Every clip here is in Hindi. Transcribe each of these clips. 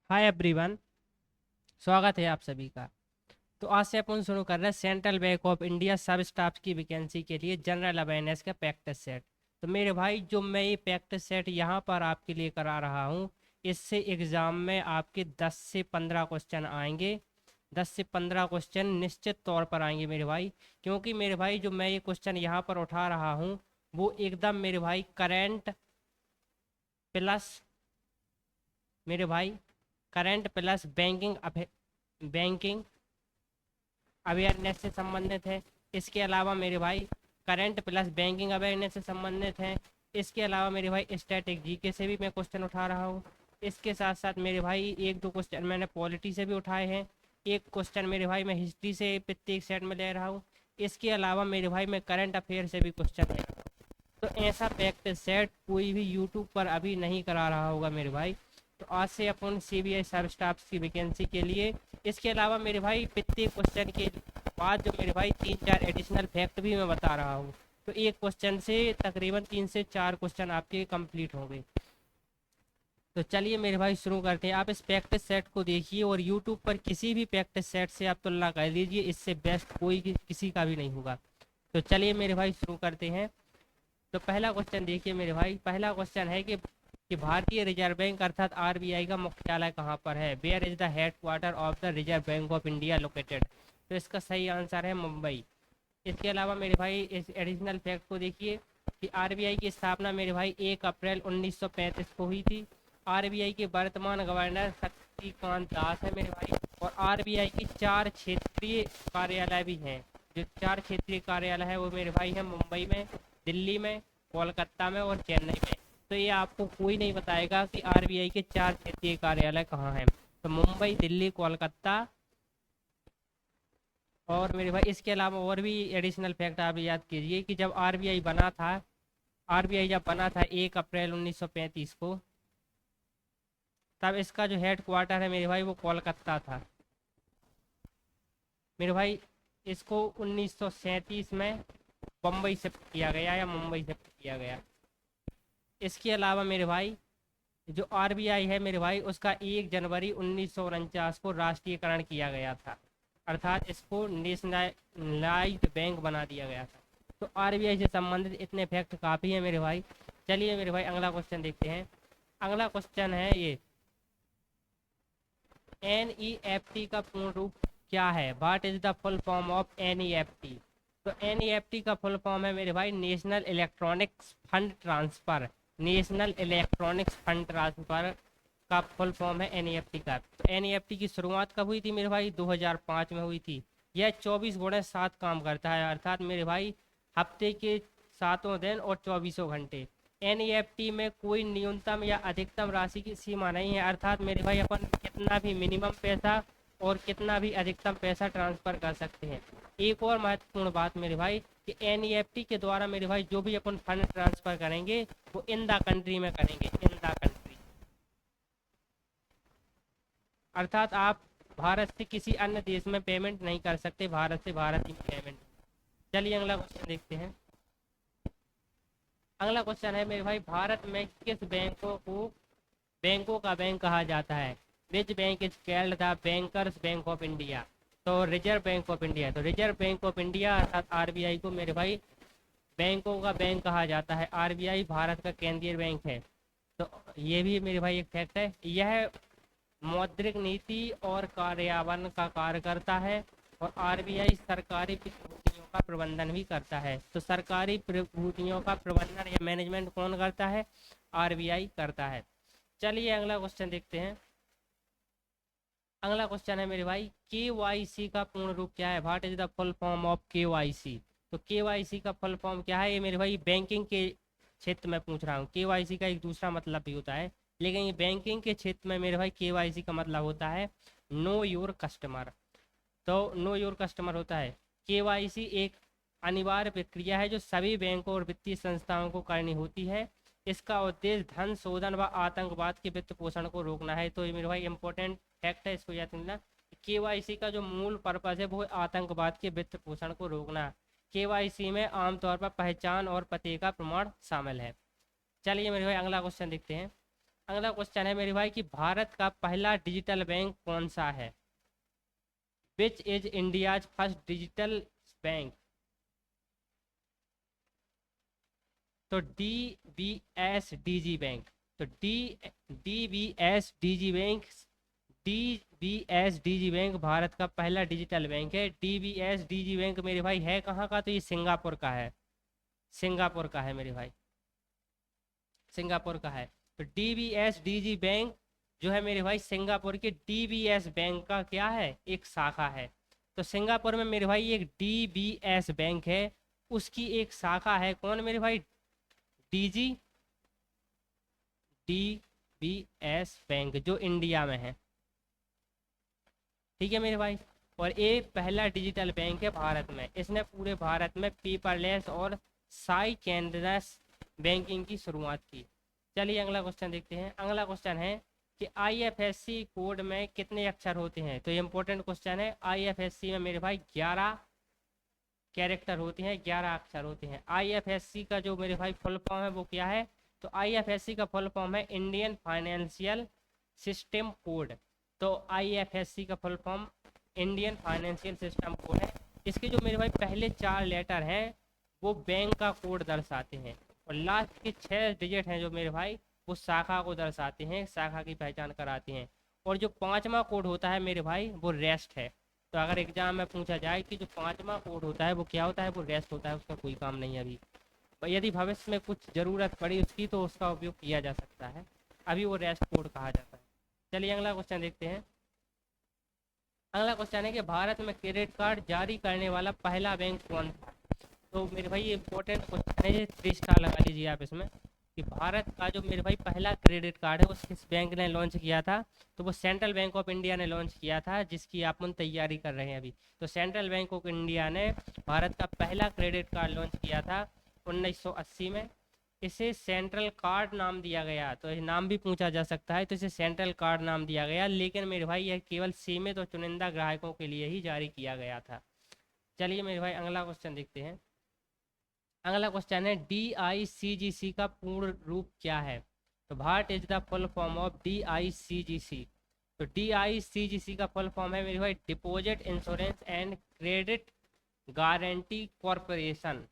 Hi everyone. स्वागत है आप सभी का। तो आज से अपन शुरू कर रहे हैं सेंट्रल बैंक ऑफ इंडिया सब स्टाफ की वैकेंसी के लिए जनरल अवेयरनेस का प्रैक्टिस सेट। तो मेरे भाई जो मैं ये प्रैक्टिस सेट यहाँ पर आपके लिए करा रहा हूँ, इससे एग्ज़ाम में आपके 10 से 15 क्वेश्चन आएंगे। 10 से 15 क्वेश्चन निश्चित तौर पर आएंगे मेरे भाई। क्योंकि मेरे भाई जो मैं ये क्वेश्चन यहाँ पर उठा रहा हूँ वो एकदम मेरे भाई करेंट प्लस मेरे भाई करंट प्लस बैंकिंग अवेयरनेस से संबंधित है। इसके अलावा मेरे भाई करंट प्लस बैंकिंग अवेयरनेस से संबंधित है। इसके अलावा मेरे भाई स्टैटिक जीके से भी मैं क्वेश्चन उठा रहा हूँ। इसके साथ साथ मेरे भाई एक दो क्वेश्चन मैंने पॉलिटी से भी उठाए हैं। एक क्वेश्चन मेरे भाई मैं हिस्ट्री से प्रत्येक सेट में ले रहा हूँ। इसके अलावा मेरे भाई मैं करंट अफेयर से भी क्वेश्चन ले रहा हूँ। तो ऐसा प्रैक्टिस सेट कोई भी यूट्यूब पर अभी नहीं करा रहा होगा मेरे भाई। तो आज से अपन सीबीआई सब स्टाफ की वैकेंसी के लिए, इसके अलावा मेरे भाई प्रत्येक क्वेश्चन के बाद जो मेरे भाई 3-4 एडिशनल फैक्ट भी मैं बता रहा हूँ। तो एक क्वेश्चन से तकरीबन 3 से 4 क्वेश्चन आपके कंप्लीट होंगे। तो चलिए मेरे भाई शुरू करते हैं। आप इस प्रैक्टिस सेट को देखिए और यूट्यूब पर किसी भी प्रैक्टिस सेट से आप तुलना कर लीजिए, इससे बेस्ट कोई किसी का भी नहीं होगा। तो चलिए मेरे भाई शुरू करते हैं। तो पहला क्वेश्चन देखिए मेरे भाई। पहला क्वेश्चन है कि भारतीय रिजर्व बैंक अर्थात आरबीआई का मुख्यालय कहाँ पर है? Where is the head quarter of the Reserve Bank of India located? तो इसका सही आंसर है मुंबई। इसके अलावा मेरे भाई इस एडिशनल फैक्ट को देखिए कि आरबीआई की स्थापना मेरे भाई 1 अप्रैल 1935 को हुई थी। आरबीआई के वर्तमान गवर्नर शक्तिकांत दास है मेरे भाई। और आरबीआई की 4 क्षेत्रीय कार्यालय भी हैं। जो 4 क्षेत्रीय कार्यालय है वो मेरे भाई है मुंबई में, दिल्ली में, कोलकाता में और चेन्नई में। तो ये आपको कोई नहीं बताएगा कि आरबीआई के 4 क्षेत्रीय कार्यालय कहाँ हैं। तो मुंबई, दिल्ली, कोलकाता और मेरे भाई इसके अलावा और भी एडिशनल फैक्ट आप याद कीजिए कि जब आरबीआई बना था, आरबीआई जब बना था 1 अप्रैल 1935 को, तब इसका जो हेड क्वार्टर है मेरे भाई वो कोलकाता था मेरे भाई। इसको 1937 में बम्बई शिफ्ट किया गया या मुंबई शिफ्ट किया गया। इसके अलावा मेरे भाई जो आरबीआई है मेरे भाई उसका 1 जनवरी 1949 को राष्ट्रीयकरण किया गया था, अर्थात इसको नेशनलाइज्ड बैंक बना दिया गया था। तो आरबीआई से संबंधित इतने फैक्ट काफ़ी हैं मेरे भाई। चलिए मेरे भाई अगला क्वेश्चन देखते हैं। अगला क्वेश्चन है ये, एनईएफटी का पूर्ण रूप क्या है? What is the full form of NEFT? तो एनईएफटी का फुल फॉर्म है मेरे भाई national electronics fund transfer. National electronics fund transfer का फुल फॉर्म है एनईएफटी का। तो एनईएफटी की शुरुआत कब हुई थी मेरे भाई? 2005 में हुई थी। यह 24x7 काम करता है, अर्थात मेरे भाई हफ्ते के 7 दिन और 24 घंटे। एनईएफटी में कोई न्यूनतम या अधिकतम राशि की सीमा नहीं है, अर्थात मेरे भाई अपन कितना भी मिनिमम पैसा और कितना भी अधिकतम पैसा ट्रांसफ़र कर सकते हैं। एक और महत्वपूर्ण बात मेरे भाई कि एनईएफटी के द्वारा मेरे भाई जो भी अपन फंड ट्रांसफ़र करेंगे वो इन द कंट्री में करेंगे, इन द कंट्री, अर्थात आप भारत से किसी अन्य देश में पेमेंट नहीं कर सकते, भारत से भारत ही पेमेंट। चलिए अगला क्वेश्चन देखते हैं। अगला क्वेश्चन है मेरे भाई, भारत में किस बैंकों का बैंक कहा जाता है? Which bank is called the bankers bank of India? तो रिजर्व बैंक ऑफ इंडिया। तो रिजर्व बैंक ऑफ इंडिया अर्थात आरबीआई को मेरे भाई बैंकों का बैंक कहा जाता है। आरबीआई भारत का केंद्रीय बैंक है। तो ये भी मेरे भाई एक फैक्ट है। यह मौद्रिक नीति और कार्यान्वयन का कार्य करता है। और आरबीआई सरकारी प्रतिभूतियों का प्रबंधन भी करता है। तो सरकारी प्रतिभूतियों का प्रबंधन या मैनेजमेंट कौन करता है? आरबीआई करता है। चलिए अगला क्वेश्चन देखते हैं। अगला क्वेश्चन है मेरे भाई, केवाईसी का पूर्ण रूप क्या है? What is the full form of KYC? तो केवाईसी का फुल फॉर्म क्या है? ये मेरे भाई बैंकिंग के क्षेत्र में पूछ रहा हूँ। केवाईसी का एक दूसरा मतलब भी होता है, लेकिन ये बैंकिंग के क्षेत्र में मेरे भाई केवाईसी का मतलब होता है नो योर कस्टमर। तो नो योर कस्टमर होता है। केवाईसी एक अनिवार्य प्रक्रिया है जो सभी बैंकों और वित्तीय संस्थाओं को करनी होती है। इसका उद्देश्य धन शोधन व आतंकवाद के वित्त पोषण को रोकना है। तो ये मेरे भाई इंपॉर्टेंट फैक्ट है, इसको याद रखना। केवाईसी का जो मूल पर्पज है वो आतंकवाद के वित्त पोषण को रोकना। केवाईसी में आमतौर पर पहचान और पते का प्रमाण शामिल है। चलिए मेरे भाई अगला क्वेश्चन देखते हैं। अगला क्वेश्चन है मेरे भाई कि भारत का पहला डिजिटल बैंक कौन सा है? Which is India's first digital bank? तो DBS DG बैंक। तो DBS DG बैंक भारत का पहला डिजिटल बैंक है। DBS DG बैंक मेरे भाई है कहाँ का? तो ये सिंगापुर का है। सिंगापुर का है मेरे भाई, सिंगापुर का है। तो DBS DG बैंक जो है मेरे भाई सिंगापुर के DBS बैंक का क्या है? एक शाखा है। तो सिंगापुर में मेरे भाई एक DBS बैंक है, उसकी एक शाखा है कौन मेरे भाई? DG DBS बैंक जो इंडिया में है। ठीक है मेरे भाई। और ये पहला डिजिटल बैंक है भारत में। इसने पूरे भारत में पेपरलेस और साई कैंडलेस बैंकिंग की शुरुआत की। चलिए अगला क्वेश्चन देखते हैं। अगला क्वेश्चन है कि IFSC कोड में कितने अक्षर होते हैं? तो ये इंपॉर्टेंट क्वेश्चन है। IFSC में मेरे भाई 11 कैरेक्टर होते हैं, 11 अक्षर होते हैं। IFSC का जो मेरे भाई फुल फॉर्म है वो क्या है? तो IFSC का फुल फॉर्म है इंडियन फाइनेंशियल सिस्टम कोड। तो IFSC का full form Indian financial system code है। इसके जो मेरे भाई पहले 4 लेटर हैं वो बैंक का कोड दर्शाते हैं, और लास्ट के 6 डिजिट हैं जो मेरे भाई वो शाखा को दर्शाते हैं, शाखा की पहचान कराते हैं। और जो 5वां कोड होता है मेरे भाई वो रेस्ट है। तो अगर एग्जाम में पूछा जाए कि जो 5वां कोड होता है वो क्या होता है, वो रेस्ट होता है, उसका कोई काम नहीं है अभी। यदि भविष्य में कुछ ज़रूरत पड़ी उसकी तो उसका उपयोग किया जा सकता है, अभी वो रेस्ट कोड कहा जाता है। चलिए अगला क्वेश्चन देखते हैं। अगला क्वेश्चन है कि भारत में क्रेडिट कार्ड जारी करने वाला पहला बैंक कौन था? तो मेरे भाई ये इंपॉर्टेंट क्वेश्चन है, ये 3 स्टार लगा लीजिए आप इसमें। कि भारत का जो मेरे भाई पहला क्रेडिट कार्ड है वो किस बैंक ने लॉन्च किया था? तो वो सेंट्रल बैंक ऑफ इंडिया ने लॉन्च किया था, जिसकी आप मन तैयारी कर रहे हैं अभी। तो सेंट्रल बैंक ऑफ इंडिया ने भारत का पहला क्रेडिट कार्ड लॉन्च किया था 1980 में। इसे सेंट्रल कार्ड नाम दिया गया। तो ये नाम भी पूछा जा सकता है, तो इसे सेंट्रल कार्ड नाम दिया गया, लेकिन मेरे भाई यह केवल सीमित और चुनिंदा ग्राहकों के लिए ही जारी किया गया था। चलिए मेरे भाई अगला क्वेश्चन देखते हैं। अगला क्वेश्चन है DICGC का पूर्ण रूप क्या है? तो what is the full form of DICGC? तो DICGC का फुल फॉर्म है मेरे भाई deposit insurance and credit guarantee corporation.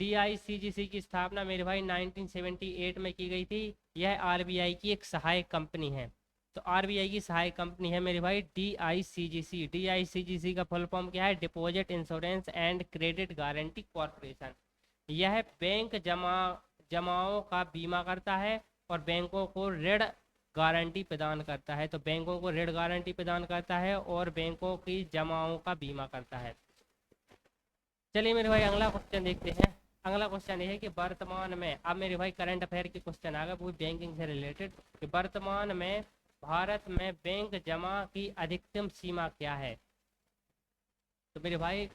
DICGC की स्थापना मेरे भाई 1978 में की गई थी। यह RBI की एक सहायक कंपनी है। तो RBI की सहायक कंपनी है मेरे भाई DICGC। DICGC का फुल फॉर्म क्या है? Deposit insurance and credit guarantee corporation. यह बैंक जमाओं का बीमा करता है और बैंकों को ऋण गारंटी प्रदान करता है। तो बैंकों को ऋण गारंटी प्रदान करता है और बैंकों की जमाओं का बीमा करता है। चलिए मेरे भाई अगला क्वेश्चन देखते हैं। अगला क्वेश्चन ये है कि वर्तमान में, अब मेरे भाई करंट अफेयर के क्वेश्चन आ गए वो बैंकिंग से रिलेटेड, कि वर्तमान में भारत में बैंक जमा की अधिकतम सीमा क्या है? तो मेरे भाई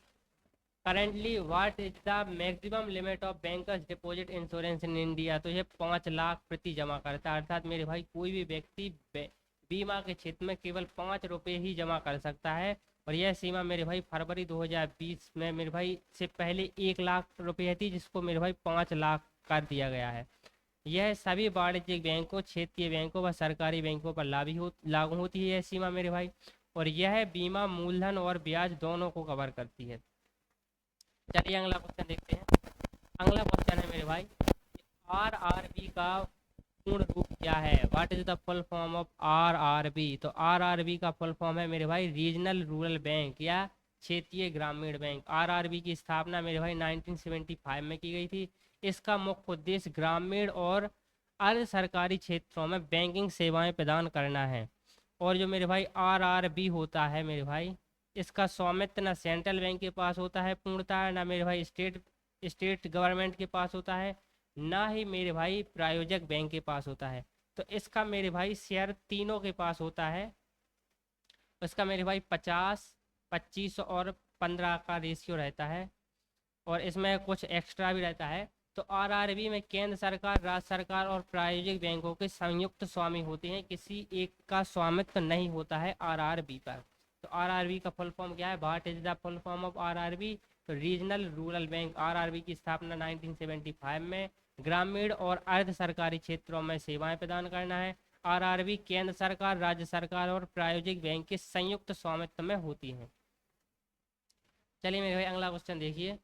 currently what is the maximum limit of bankers deposit insurance in India? तो ये 5 लाख प्रति जमा करता है। अर्थात मेरे भाई कोई भी व्यक्ति बीमा के क्षेत्र में केवल 5 रुपये ही जमा कर सकता है। और यह सीमा मेरे भाई फरवरी 2020 में मेरे भाई से पहले 1 लाख रुपये थी, जिसको मेरे भाई 5 लाख कर दिया गया है। यह सभी वाणिज्यिक बैंकों, क्षेत्रीय बैंकों व सरकारी बैंकों पर लागू होती है यह सीमा मेरे भाई। और यह बीमा मूलधन और ब्याज दोनों को कवर करती है। चलिए अगला क्वेश्चन देखते हैं। अगला क्वेश्चन है मेरे भाई RRB का पूर्ण रूप क्या है? What is the full form of RRB? तो RRB का फुल फॉर्म है मेरे भाई रीजनल रूरल बैंक या क्षेत्रीय ग्रामीण बैंक। RRB की स्थापना मेरे भाई 1975 में की गई थी। इसका मुख्य उद्देश्य ग्रामीण और अर्ध सरकारी क्षेत्रों में बैंकिंग सेवाएं प्रदान करना है। और जो मेरे भाई RRB होता है मेरे भाई, इसका स्वामित्व ना सेंट्रल बैंक के पास होता है पूर्णतः, ना मेरे भाई स्टेट गवर्नमेंट के पास होता है, ना ही मेरे भाई प्रायोजक बैंक के पास होता है। तो इसका मेरे भाई शेयर तीनों के पास होता है। इसका मेरे भाई 50, 25 और 15 का रेशियो रहता है, और इसमें कुछ एक्स्ट्रा भी रहता है। तो RRB में केंद्र सरकार, राज्य सरकार और प्रायोजिक बैंकों के संयुक्त स्वामी होते हैं, किसी एक का स्वामित्व नहीं होता है RRB पर। तो RRB का फुल फॉर्म क्या है? What is the full form of RRB? तो रीजनल रूरल बैंक। RRB की स्थापना 1975 में ग्रामीण और अर्ध सरकारी क्षेत्रों में सेवाएं प्रदान करना है। आरआरबी केंद्र सरकार, राज्य सरकार और प्रायोजिक बैंक के संयुक्त स्वामित्व में होती हैं। चलिए मेरे भाई अगला क्वेश्चन देखिए।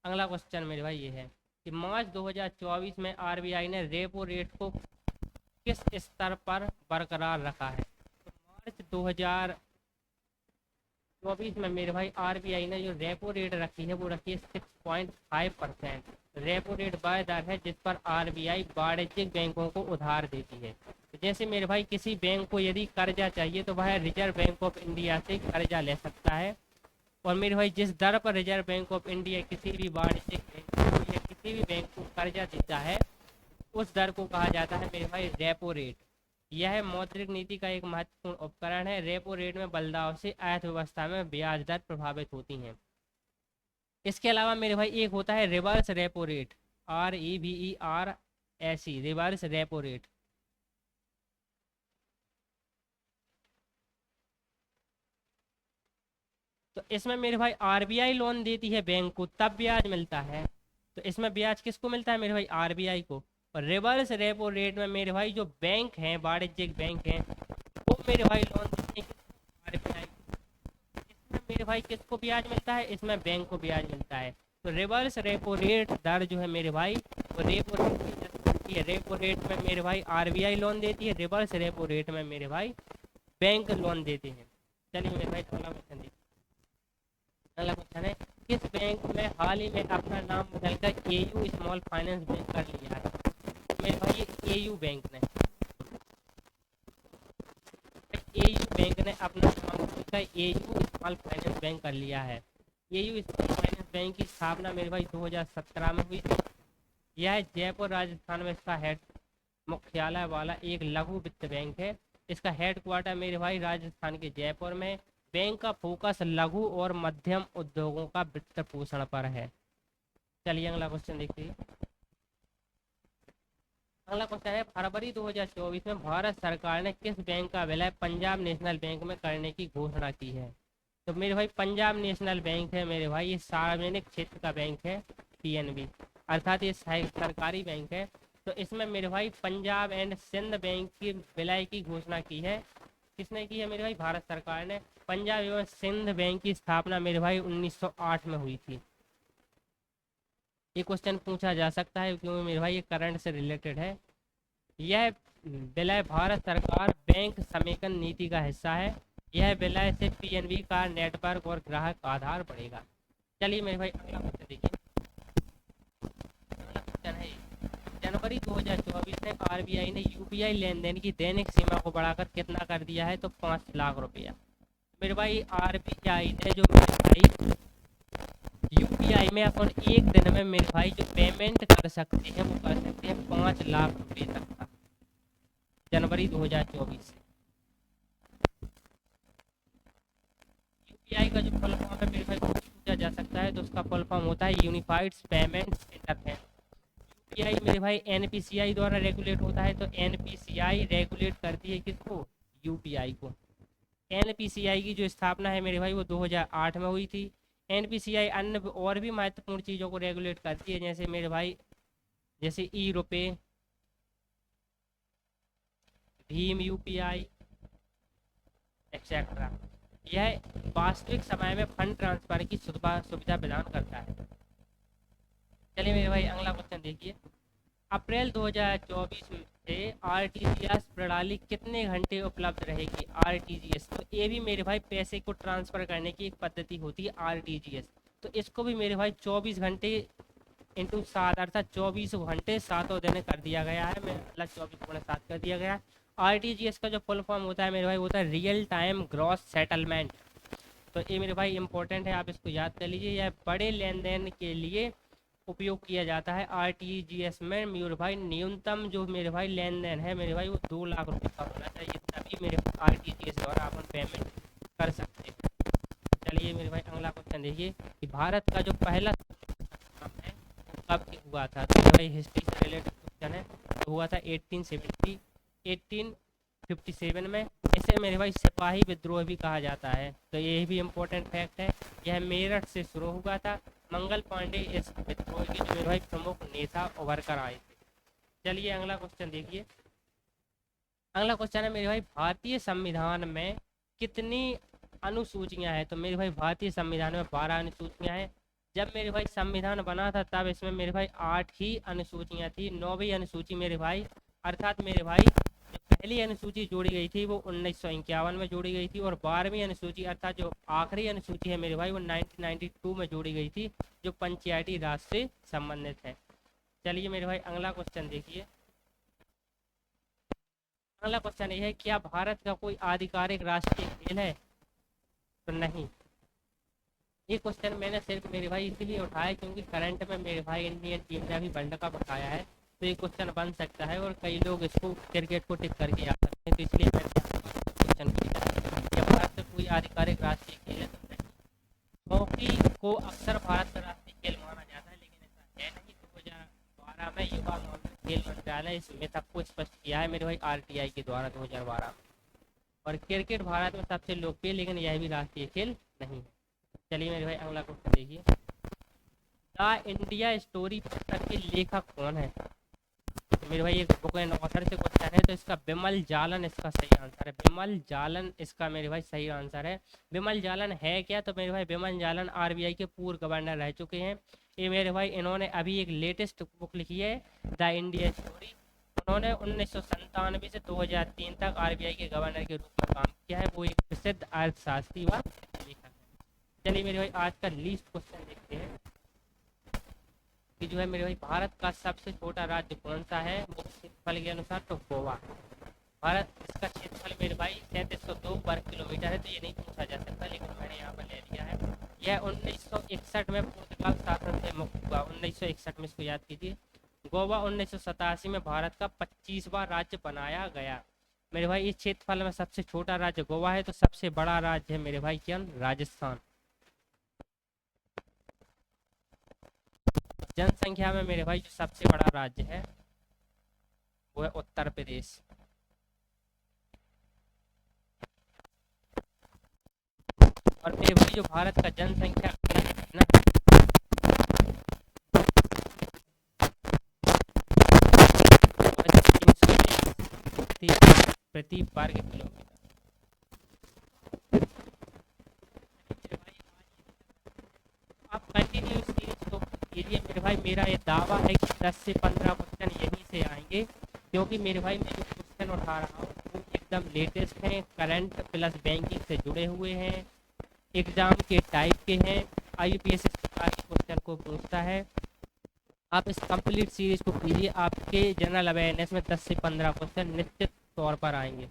अगला क्वेश्चन मेरे भाई ये है कि मार्च 2024 में आरबीआई ने रेपो रेट को किस स्तर पर बरकरार रखा है? तो मार्च 2024 में मेरे भाई आरबीआई ने जो रेपो रेट रखी है वो रखी है 6.5%। रेपो रेट वह दर है जिस पर आरबीआई वाणिज्यिक बैंकों को उधार देती है। तो जैसे मेरे भाई किसी बैंक को यदि कर्जा चाहिए तो वह रिजर्व बैंक ऑफ इंडिया से कर्जा ले सकता है, और मेरे भाई जिस दर पर रिजर्व बैंक ऑफ इंडिया किसी भी वाणिज्यिक बैंक को या किसी भी बैंक को कर्जा देता है उस दर को कहा जाता है मेरे भाई रेपो रेट। यह मौद्रिक नीति का एक महत्वपूर्ण उपकरण है। रेपो रेट में बदलाव से अर्थव्यवस्था में ब्याज दर प्रभावित होती हैं। इसके अलावा मेरे भाई एक होता है reverse repo rate, REVERSE, reverse repo rate. तो इसमें मेरे भाई आरबीआई लोन देती है बैंक को तब ब्याज मिलता है। तो इसमें ब्याज किसको मिलता है मेरे भाई? आरबीआई को। और रिवर्स रेपो रेट में मेरे भाई जो बैंक हैं, वाणिज्यिक बैंक हैं, वो मेरे भाई लोन देते हैं आरबीआई को। इसमें मेरे भाई किसको ब्याज मिलता है? इसमें बैंक को ब्याज मिलता है। तो रिवर्स रेपो रेट दर जो है मेरे भाई वो रेपो रेट की दर बनती है। रेपो रेट में मेरे भाई आरबीआई लोन देती है, रिवर्स रेपो रेट में मेरे भाई बैंक लोन देते हैं। चलिए मेरे भाई अगला क्वेश्चन देखिए। अगला क्वेश्चन है किस बैंक में हाल ही में अपना नाम बदलकर एयू स्मॉल फाइनेंस बैंक कर लिया है? मेरे भाई ये एयू बैंक ने अपना नाम बदलकर एयू स्मॉल फाइनेंस बैंक कर लिया है। एयू स्मॉल फाइनेंस बैंक की स्थापना मेरे भाई 2017 में हुई थी। यह जयपुर राजस्थान में इसका हेड मुख्यालय वाला एक लघु वित्त बैंक है। इसका हेडक्वार्टर मेरे भाई राजस्थान के जयपुर में। बैंक का फोकस लघु और मध्यम उद्योगों का वित्त पोषण पर है। चलिए अगला क्वेश्चन देखिए। अगला क्वेश्चन है फरवरी 2024 में भारत सरकार ने किस बैंक का विलय पंजाब नेशनल बैंक में करने की घोषणा की है? तो मेरे भाई पंजाब नेशनल बैंक है मेरे भाई, ये सार्वजनिक क्षेत्र का बैंक है, पीएनबी, अर्थात ये सरकारी बैंक है। तो इसमें मेरे भाई पंजाब एंड सिंध बैंक की विलय की घोषणा की है। किसने की है मेरे भाई? भारत सरकार ने। पंजाब एवं सिंध बैंक की स्थापना मेरे भाई 1908 में हुई थी। ये क्वेश्चन पूछा जा सकता है क्योंकि मेरे भाई ये करंट से रिलेटेड है। यह विलय भारत सरकार बैंक समेकन नीति का हिस्सा है। यह विलय से पीएनबी का नेटवर्क और ग्राहक आधार बढ़ेगा। चलिए मेरे भाई अगला क्वेश्चन देखिए। अगला क्वेश्चन है जनवरी 2024 में आरबीआई ने यूपीआई लेन देन की दैनिक सीमा को बढ़ाकर कितना कर दिया है? तो 5 लाख रुपया। मेरे भाई आरबीआई ने जो मेरे भाई यूपीआई में अपन एक दिन में मेरे भाई जो पेमेंट कर सकते हैं वो कर सकते हैं 5 लाख रुपए तक का, जनवरी 2024 से। यूपीआई का जो फुल फॉर्म है मेरे भाई पूछा जा सकता है तो उसका फुल फॉर्म होता है यूनिफाइड पेमेंट्स इंटरफेस। यूपीआई मेरे भाई एनपीसीआई द्वारा रेगुलेट होता है। तो एनपीसीआई रेगुलेट करती है किसको? यूपीआई को। एनपीसीआई की जो स्थापना है मेरे भाई वो 2008 में हुई थी। एनपीसीआई अन्य और भी महत्वपूर्ण चीज़ों को रेगुलेट करती है, जैसे मेरे भाई जैसे ई रुपए, भीम यूपीआई एक्सेट्रा। यह वास्तविक समय में फंड ट्रांसफर की सुविधा प्रदान करता है। चलिए मेरे भाई अगला क्वेश्चन देखिए। अप्रैल 2024 से आरटीजीएस प्रणाली कितने घंटे उपलब्ध रहेगी? आरटीजीएस, तो ये भी मेरे भाई पैसे को ट्रांसफ़र करने की एक पद्धति होती है आरटीजीएस। तो इसको भी मेरे भाई 24 घंटे इंटू 7 अर्थात 24 घंटे 7 दिन कर दिया गया है। मैं मतलब 24 कर दिया गया है। आरटीजीएस का जो फुल फॉर्म होता है मेरे भाई होता है रियल टाइम ग्रॉस सेटलमेंट। तो ये मेरे भाई इंपॉर्टेंट है, आप इसको याद कर लीजिए। यह बड़े लेन देन के लिए उपयोग किया जाता है। आरटीजीएस में मेरे भाई न्यूनतम जो मेरे भाई लेन देन है मेरे भाई वो 2 लाख रुपए का होना चाहिए, तभी मेरे आरटीजीएस द्वारा अपन पेमेंट कर सकते हैं। चलिए मेरे भाई अगला क्वेश्चन देखिए कि भारत का जो पहला नाम है कब हुआ था? तो भाई हिस्ट्री से रिलेटेड क्वेश्चन है। तो हुआ था 1857 में। इसे मेरे भाई सिपाही विद्रोह भी कहा जाता है। तो ये भी इम्पोर्टेंट फैक्ट है। यह मेरठ से शुरू हुआ था मंगल पांडे इस विद्रोह के जो मेरे भाई प्रमुख नेता उभर कर आए थे। चलिए अगला क्वेश्चन देखिए। अगला क्वेश्चन है मेरे भाई, भारतीय संविधान में कितनी अनुसूचियां हैं? तो मेरे भाई भारतीय संविधान में 12 अनुसूचियां हैं। जब मेरे भाई संविधान बना था तब इसमें मेरे भाई 8 ही अनुसूचियां थी। 9वीं अनुसूची मेरे भाई, अर्थात मेरे भाई जो पहली अनुसूची जोड़ी गई थी वो 1951 में जोड़ी गई थी, और 12वीं अनुसूची अर्थात जो आखिरी अनुसूची है मेरे भाई वो 1992 में जोड़ी गई थी, जो पंचायती राज से संबंधित है। चलिए मेरे भाई अगला क्वेश्चन देखिए। अगला क्वेश्चन ये है, क्या भारत का कोई आधिकारिक राष्ट्रीय खेल है? तो नहीं। ये क्वेश्चन मैंने सिर्फ मेरे भाई इसीलिए उठाया क्योंकि करंट में मेरे भाई इंडियन टीम ने अभी वर्ल्ड कप उठाया है, तो ये क्वेश्चन बन सकता है और कई लोग इसको क्रिकेट को टिक करके आ सकते हैं, तो इसलिए मैंने क्वेश्चन किया। क्या भारत का कोई आधिकारिक राष्ट्रीय खेल है? तो नहीं। हॉकी को अक्सर भारत का राष्ट्रीय खेल माना जाता है, लेकिन ऐसा है नहीं। 2012 में युवा मामले खेल मंत्रालय इस मिथक को स्पष्ट किया है मेरे भाई आरटीआई के द्वारा 2012 में। और क्रिकेट भारत में सबसे लोकप्रिय, लेकिन यह भी राष्ट्रीय खेल नहीं है। चलिए मेरे भाई अगला क्वेश्चन देखिए। द इंडिया स्टोरी पुस्तक के लेखक कौन है? तो मेरे भाई एक बुक एंड ऑथर से क्वेश्चन है, तो इसका बिमल जालन इसका सही आंसर है। बिमल जालन इसका मेरे भाई सही आंसर है। बिमल जालन है क्या? तो मेरे भाई बिमल जालन आरबीआई के पूर्व गवर्नर रह चुके हैं। ये मेरे भाई इन्होंने अभी एक लेटेस्ट बुक लिखी है द इंडिया स्टोरी। उन्होंने 1997 से 2003 तक आरबीआई के गवर्नर के रूप में काम किया है। वो एक प्रसिद्ध अर्थशास्त्री व लेखक है। चलिए मेरे भाई आज का लीस्ट क्वेश्चन देखते हैं कि जो है मेरे भाई भारत का सबसे छोटा राज्य कौन सा है? वो क्षेत्रफल के अनुसार तो गोवा है। भारत इसका क्षेत्रफल मेरे भाई 3702 वर्ग किलोमीटर है, तो ये नहीं पूछा जा सकता, लेकिन मैंने यहाँ पर ले लिया है। यह 1961 में पुर्तगाल शासन से मुक्त हुआ। 1961 में इसको याद कीजिए। गोवा 1987 में भारत का 25वां राज्य बनाया गया। मेरे भाई इस क्षेत्रफल में सबसे छोटा राज्य गोवा है, तो सबसे बड़ा राज्य है मेरे भाई क्या? राजस्थान। जनसंख्या में मेरे भाई जो सबसे बड़ा राज्य है वो है उत्तर प्रदेश। और मेरे भाई जो भारत का जनसंख्या है ना, प्रति वर्ग किलोमीटर। आप कंटिन्यू सीरीज को कीजिए मेरे भाई। मेरा ये दावा है कि 10 से 15 क्वेश्चन यहीं से आएंगे, क्योंकि मेरे भाई मैं जो क्वेश्चन उठा रहा हूँ वो एकदम लेटेस्ट हैं, करंट प्लस बैंकिंग से जुड़े हुए हैं, एग्जाम के टाइप के हैं, आईपीएस इस प्रकार के क्वेश्चन को पूछता है। आप इस कंप्लीट सीरीज को कीजिए, आपके जनरल अवेयरनेस में 10 से 15 क्वेश्चन निश्चित तौर पर आएंगे।